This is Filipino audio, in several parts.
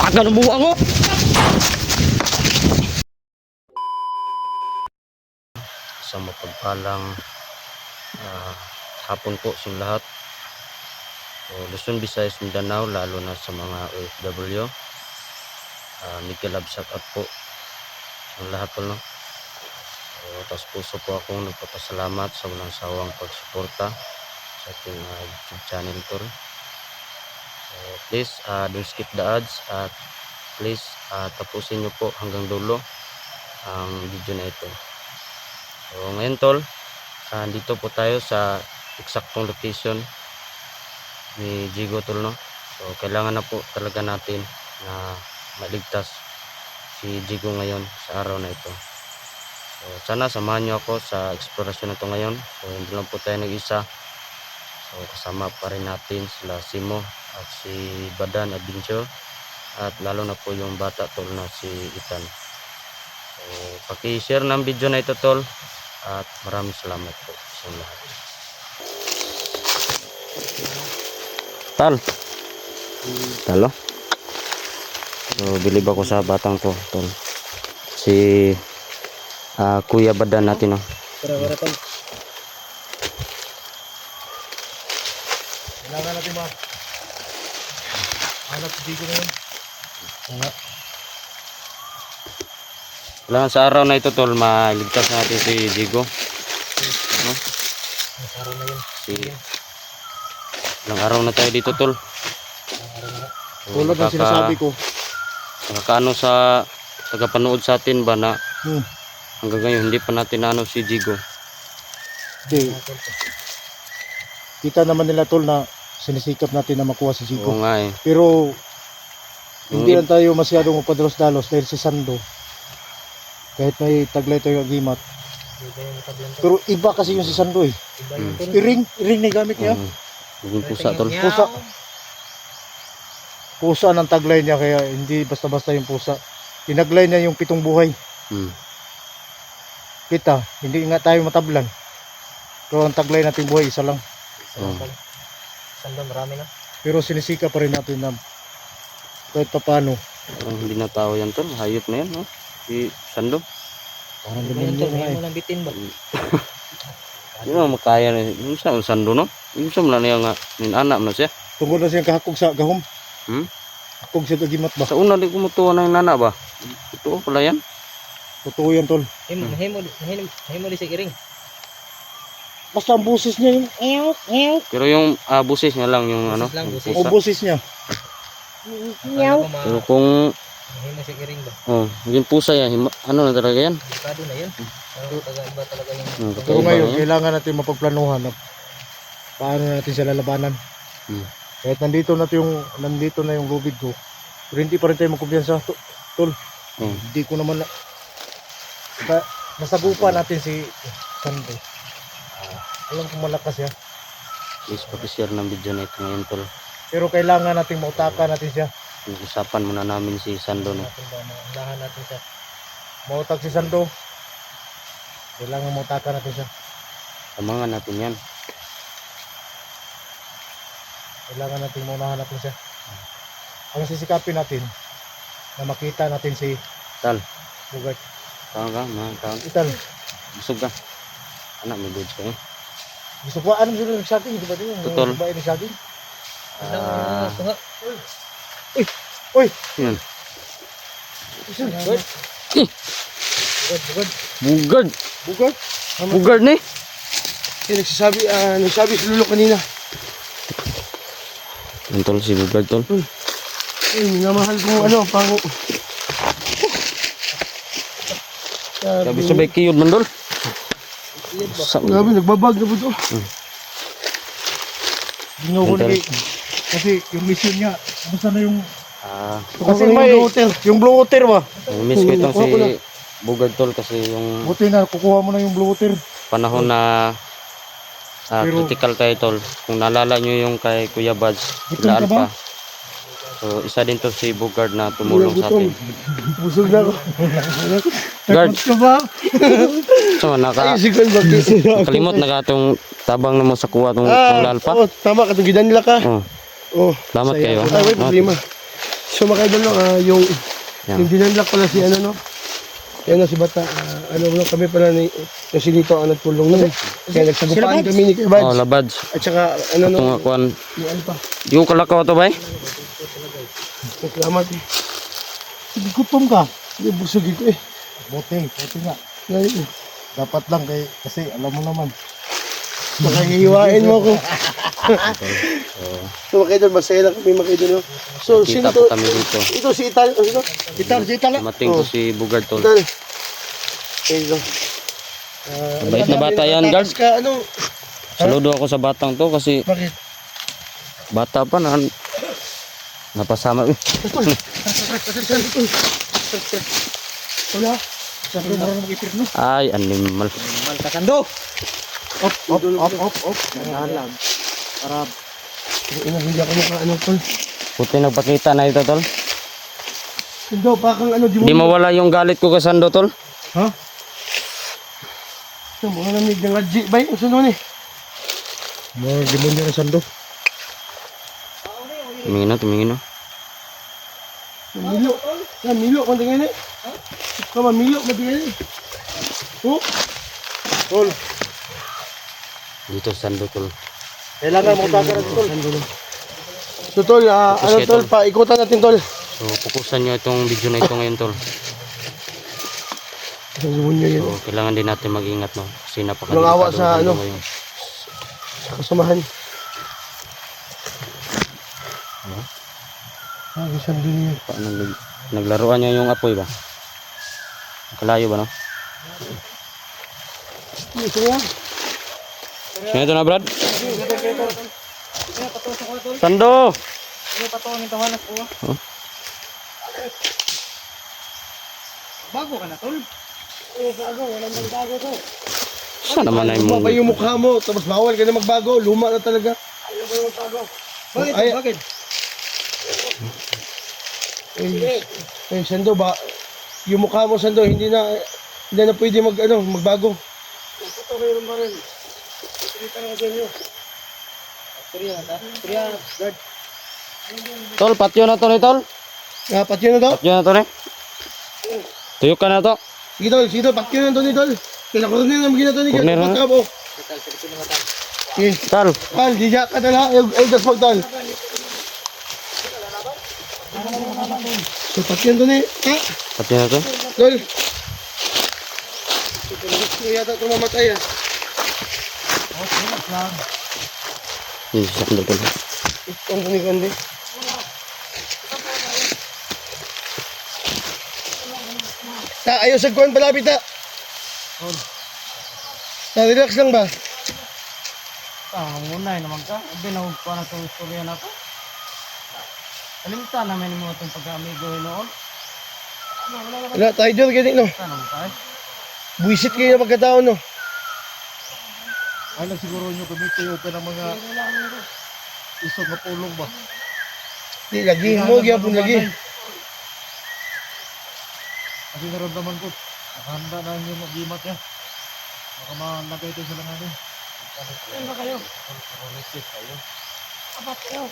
Tagal ng buwa mo. Sa mapagpalang hapon po sa lahat. So, Luzon, Visayas, Mindanao, lalo na sa mga OFW. Mega love shout out po ang lahat po, no? So, tas puso po akong nagpapasalamat sa walang sawang pagsuporta sa ating YouTube channel to. So, please don't skip the ads at please tapusin nyo po hanggang dulo ang video na ito. So ngayon tol, dito po tayo sa eksaktong location ni Jigo tol, no? So kailangan na po talaga natin na maligtas si Jigo ngayon sa araw na ito. So sana samahan nyo ako sa eksplorasyon na ito ngayon. So hindi lang po tayo nag-isa. So kasama pa rin natin sila Simo at si Badan Adventure at lalo na po yung bata tol na si Ethan. So paki-share ng video na ito tol at maraming salamat po sa lahat. Talo. So bilib ako sa batang to tol. Si Kuya Badan natin, no. Para tol. Kailangan natin ba? Hanap si Digo na yun. Kailangan sa araw na ito tol, maligtas natin si Jigo, no? Araw na yun. Ilang araw na tayo dito tol. So, Tulad ng sinasabi ko. Nakakaano sa tagapanood sa atin ba na hanggang ngayon hindi pa natin ano si Jigo. Hindi. Kita naman nila tol na sinisikap natin na makuha si Jigo. Oo nga eh. Pero hindi lang tayo masyadong upadalos-dalos dahil si Sando. Kahit may taglay tayo agimat. Pero iba kasi yung si Sando eh. Iring na gamit niya. Yung pusa tol. Pusa ng taglay niya, kaya hindi basta-basta yung pusa. Tinaglay niya yung 7 buhay. Kita, hindi nga tayo matablan. Pero ang taglay nating buhay isa lang. Sando marami na. Pero sinisika pa rin natin na kahit pa paano. Parang hindi na tao yan tol. Hayop na yan, no? Si Sando. Parang Ano ganun yun tol? yun. May mo nang bitin ba? Hindi na makaya na. Yung sa Sando, no? Yung sa mula na yung anak na siya. Tungkol na siyang kahakog sa gahom. Hakog siya kagimat ba? Sa una di kumutuwa na yung nana ba? Ito pala yan. Totoo yan tol. Himo di sa iring. Basta ang busis niya yung Pero yung busis niya lang yung ano. Lang, yung busis. o pusa. busis niya. Pero kung Himo sa iring ba? yung pusa yan, ano na talaga yan? Delikado na yun. Pero iba talaga yung Pero Kakaiba ngayon, na yan. kailangan natin mapagplanuhan na paano natin siya lalabanan. Kahit nandito na yung lubid ko, pero hindi pa rin tayo magkumpiyansa, tol. Hindi ko naman nasagupa natin si Sando. Alam kong malakas siya. Please pakishare ng video na ito ngayon tol. Pero kailangan natin mautakan natin siya. Usapan muna namin si Sando, no. Lahan natin siya. Mautak si Sando. Kailangan mautakan natin siya. Tamangan natin yan. Kailangan natin maunahan natin siya. Ang sisikapin natin na makita natin si Tal, Bugart. taon ka, mga taon. Ital, Busog ka. Anak, may goods ka eh. gusto ko anong sila nagsaging, di ba din? Totoo. Yung babae nagsaging. Yun. Bugart. Bugard. Bugart. Bugard ni. Nagsabi si Lolo kanina. Yan tol, si Bugard tol. Minamahal kong ano, pango. Sabay kiyod man tol. Grabe, nagbabag na po ito. Ginaw ko Mental. kasi yung mission niya, basta na yung Kasi may yung blue water ba? miss ko itong si Bugard tol kasi yung Buti na kukuha mo na yung blue water. panahon na Pero- critical tayo tol. Kung naalala nyo yung kay Kuya Buds, Gutom sila ka ba? Alpha. So isa din to si Bugard na tumulong sa atin. Busog na ako. Guard, Takot ka ba? so Sigal bakit? nakalimot na ka itong tabang na mo sa kuha itong Alpha. Tama, katong gidan nila ka. Oh. Oh, Salamat Saya. kayo. ay, may problema. So mga idol, no, Yan. yung dinanlak pala si ano, no? Yan na si Bata. Ano, no, kami pala ni yung sinito ang nagtulong nun. Kaya nagsagupaan kami ni Kuya Oh, Bads. labads. At saka, ano, no, Itong kuan. ni Alpa. Yung kalakaw to ba? Salamat. Sige, gutom ka. Hindi, busog ito eh. Buti nga. Ngayon, Dapat lang kasi alam mo naman. nakahihiwain mo ako. So, So mga idol, masaya lang kami mga idol, no? So, sino kita to? po kami dito. Ito si Ital. Ano ito? Ital. Dumating to si Bugard tol. Ital. Ito. Mabait na bata yan, guard. Ka, ano? Saludo ako sa batang to kasi Bakit? bata pa na napasama. Wala. Sando marunong mag-ipir, no? Ay, animal. Malkasando. Op. Dahan lang. Para Ina, hindi ako mukha ano tol. Puti nagpakita na ito tol. Hindi, pakang ano, Di mawala yung galit ko kay Sando tol. Ha? Ito, mga lamig ng adji. Bay, ang sunod eh. mga demonyo ng sando. Tumingin na. Milo. Yan, milo. Kung tingin eh. Kama, milo. Matingin eh. Oh. Tol. Dito Sando tol. Kailangan mo takaran tol. So, tol, ano kayo, tol, tol. paikutan natin tol. So, pukusan nyo itong video na ito ngayon tol. Ang nyo yun. So, kailangan din natin mag-ingat no. Kasi Walang awa napakadelikado sa ano. ngayon. Sa kasamahan. Isang din yun. Paano naglaruan niya yung apoy ba? Kalayo ba no? Ito nga. Sino ito na Brad? Sando! Ano pa to ang tawanas ko? Oh. Bago ka na tol. Saan naman na Luma yung pa yung mukha mo. Tapos bawal ka na magbago. Luma na talaga. Bakit? Ay. Bakit? Ay, Sando ba? Yung mukha mo, Sando, hindi na pwede magbago. Tol, patyo na to ni Tol. Patyo na to. Patyo na to ni. Tuyok ka na to. Sige tol, patyo na to ni tol. Kailangan ko na yung ginato ni Corner na. Pagkabo. Sige. Tol. Tal, di ka na. Ay, das pag tol. So, patyo na to ni. Ha? Patyo na to. Tol. Gusto yata ito mamatay ah. Yun si Sando tol. Ang kundi. Ayaw sa kuwan palapit ta. Relax lang ba? Muna naman ka. Binawag ko na itong istorya na to. Kalimta namin mo itong pag-amigo noon. Wala, tayo dyan, ganyan no. Saan naman tayo? Buisit kayo na pagkatao no. Ay lang siguro nyo kumitayo ka ng mga isog na pulong ba? Di, lagi mo, gyapon lagi. Kasi naramdaman ko, nakahanda na yung mag-imat niya. Baka malagay ito sa langanin. Saan ba kayo? Receive tayo. Apat kayo.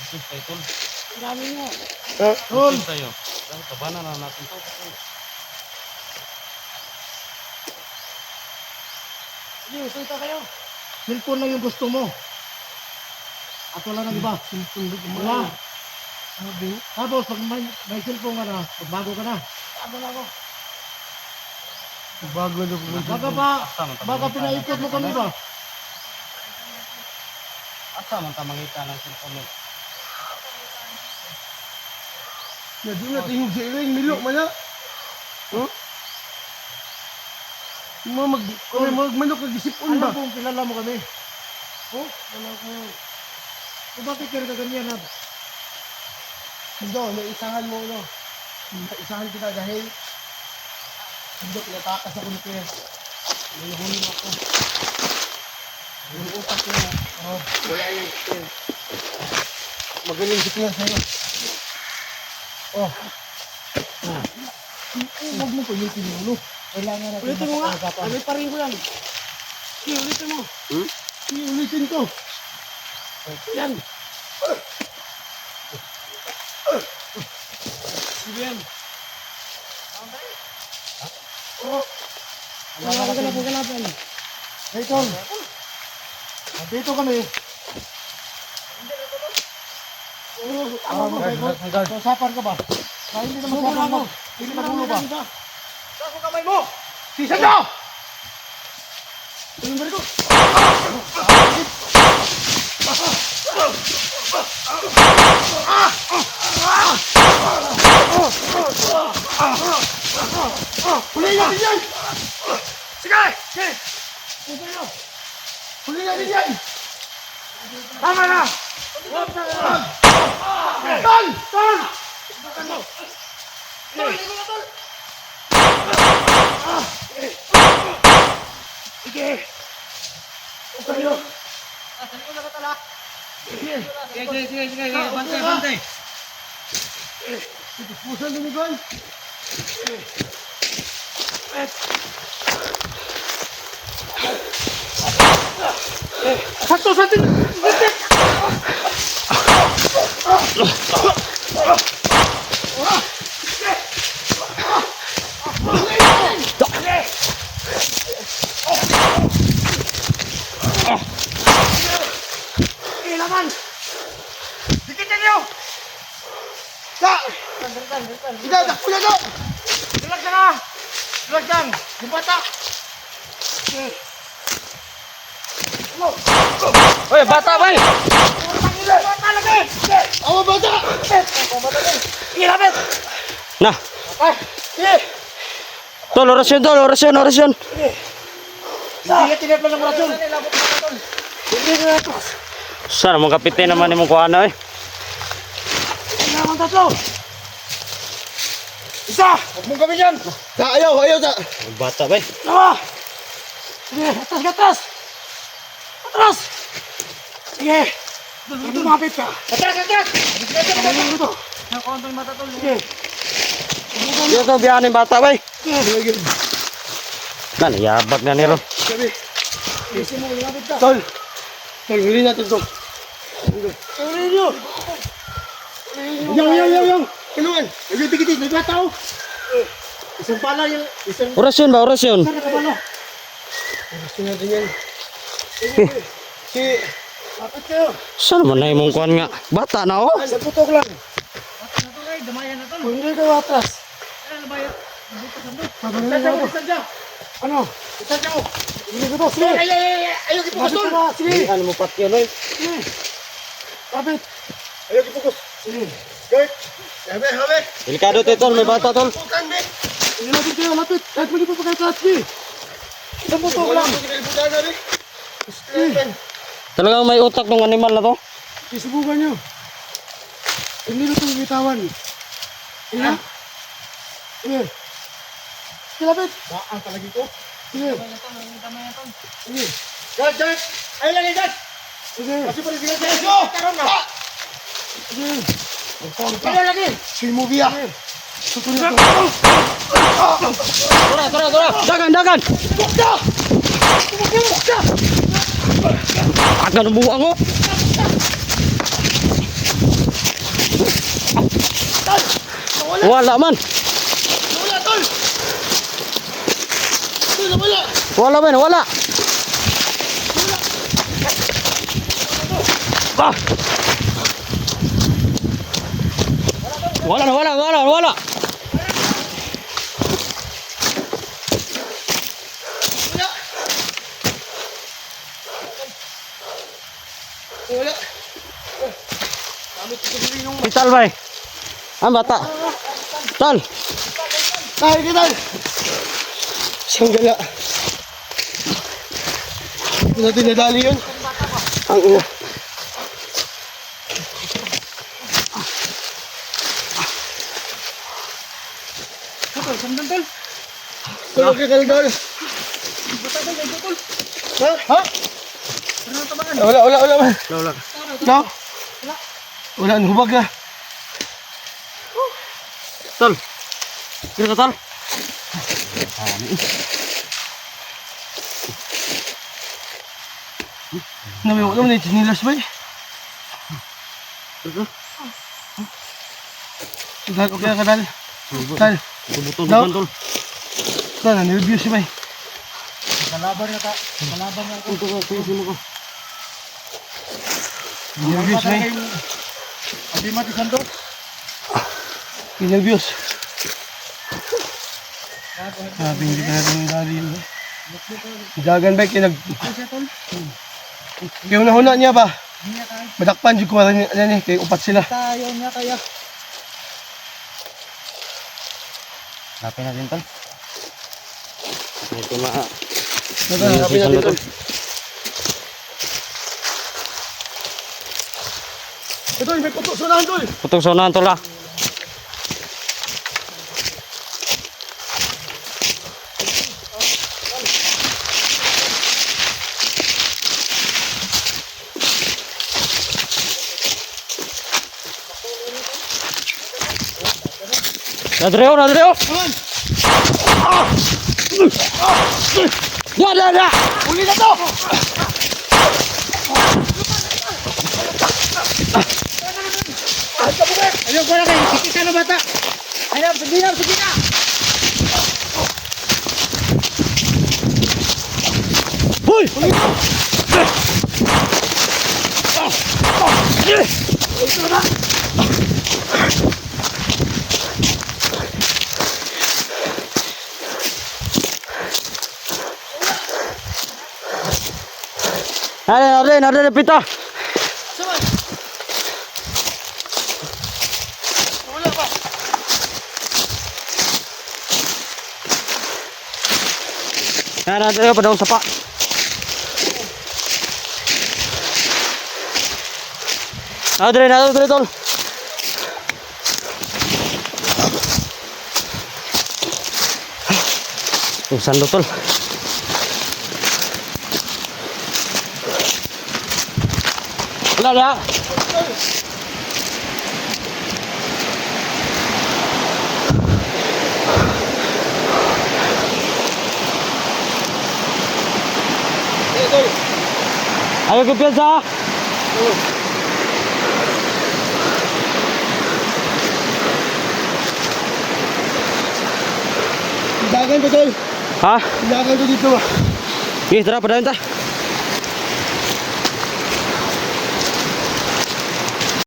Receive tayo tol. Ang dami nyo. Ha? Receive tayo. Kabana na natin to. Sige, salita kayo. Cellphone lang yung gusto mo. At wala nang iba. Cellphone lang wala. Tapos pag may cellphone ka na, magbago ka na. Sabi na ako. Bago na po. Baka pinaikot mo kami ba? Asa man ta mangita ng cellphone mo? Nadun na tingog sa ilang, milok man na. Huh? Kung magmanok nag-isipon ba? Alam kong kilala mo kami. Oh, wala ko. So bakit ka ganyan na? Hindi, may isahan mo no. Isahan kita dahil hindi, pinatakas ako ni Kuya. May huli mo ako. Yung utak ko na. Oh, wala yung Kuya. Magaling si Kuya sa'yo. Oh. Huwag mo ko yung pinulo. Kailangan natin Ulitin mo nga. Ano pa rin ko yan. Sige, ulitin mo. Ulitin ko. Yan. Wala ka na po kalaban. Hey, Tol. Dito kami. Sasapan ka ba? Hindi naman sasapan mo. Hindi nagulo ba? Taas ang kamay mo! Sisa nyo! Yung bari ko. Huli natin yan! Sige! Sige! Huli natin yan! Tama na! Tol! Tol! Sige! Sige! Sige! Bantay! Bantay! Pusan lumigon! Sakto sa atin! Kailangan! Dikitin niyo! Sa! Idadak ko na to! Dilag ka na! Dilag dyan! Yung bata! Oy, bata ba? Bata lagi! Awa bata! Ilapit! Na. Ay! Sige! Tol, orasyon tol, orasyon. Hindi ka tinaplan ng rasyon! Hindi ka na to! Sana mong kapitin naman imong kuana eh. Kailangan tatlo. Isa! Huwag mong gawin yan! Ayaw! Ta! Bata ba? Dalawa. Sige, atas ka atas. Atras. Sige. Lumapit ka. Atras! Ano ito? Nakonto yung mata tol! Sige. Dito to biyanin bata ba? Sige. Nan, yabag na niro. Sabi! Isi mo, lumapit ka. Tol! Tol, huli natin to! Ulihin nyo. Yang! Kinuan! Nagbibigitin! Nagbataw! Isang pala yung... Isang... Orasyon ba, orasyon? Sana ka pala. Gusto natin yan. Si... Lapit kayo. Sana man na imong kuan nga. Bata na oh. Sa putok lang. Damayan na tol! Kung hindi kayo atras. Sadya! Ano? Sadya mo! Hindi ko to. Sige. Ayaw ipukus Lapit tol! ka na. Sige. Ano mo pat yun oy? Sige. Lapit. Ayaw ipukus! Sige. Gawit! Habe! Delikado to tol, may bata tol. Pukan me! Sige, lapit kayo. Lapit. Kahit mali pa pa kayo taas. Sige. Sa putok lang. Kinalibutan na rin! Sige. Talagang may utak tong animal na to. Isubukan nyo. Hindi na itong bitawan. Sige. Sige. Sige, lapit. Baan talaga ito! Sige. Sige. Dad! Ayaw lang yan! Sige. Kasi pa rin sila sa iso! Karoon na! Sige. Ayaw lagi! Si movie ah. Tutuloy ko. Tora. Dagan. Agan buang oh. Wala man. Wala tol! Wala. Ah. Wala. Wala! Vital bay. Ang bata. Tal. Tayo kita! Isang gala! Hindi natin nadali yun. Ang ina. Tulog ka kalgal. Ha? Wala. Wala. No? Wala, hubag na. Tal. Kira ka tal. Namiwag naman na yung sinilas ba eh? Dahil okay na kadal. Tal, Butol No. tol. tal, nireview si Bay. Kalaban na ta. Kalaban na ako. Nireview si Bay. Agimat ni Sando. Nireview. Sabi hindi ka natin ilalim. Dagan ba kinag... Kaya una-una niya ba? Madakpan dyan ko rin yan eh, kaya upat sila. Tayo nga kaya. Lapin natin tol. Ito ma. Hanapin natin tol. Ito, may putok sa unahan tol. Putok sa unahan tol ah. Nadreo. Ya. Uli na to! Ayaw ko na kayo. Sikit ka na bata. Ayaw, sige na. Hoy! Ada pita. Ada pada sapa. Ada tol. Sando tol. Wala na. Ayo ke piazza. Dagan ko tol. Ha? Dagan ko dito ba? Ih, tara padayon ta.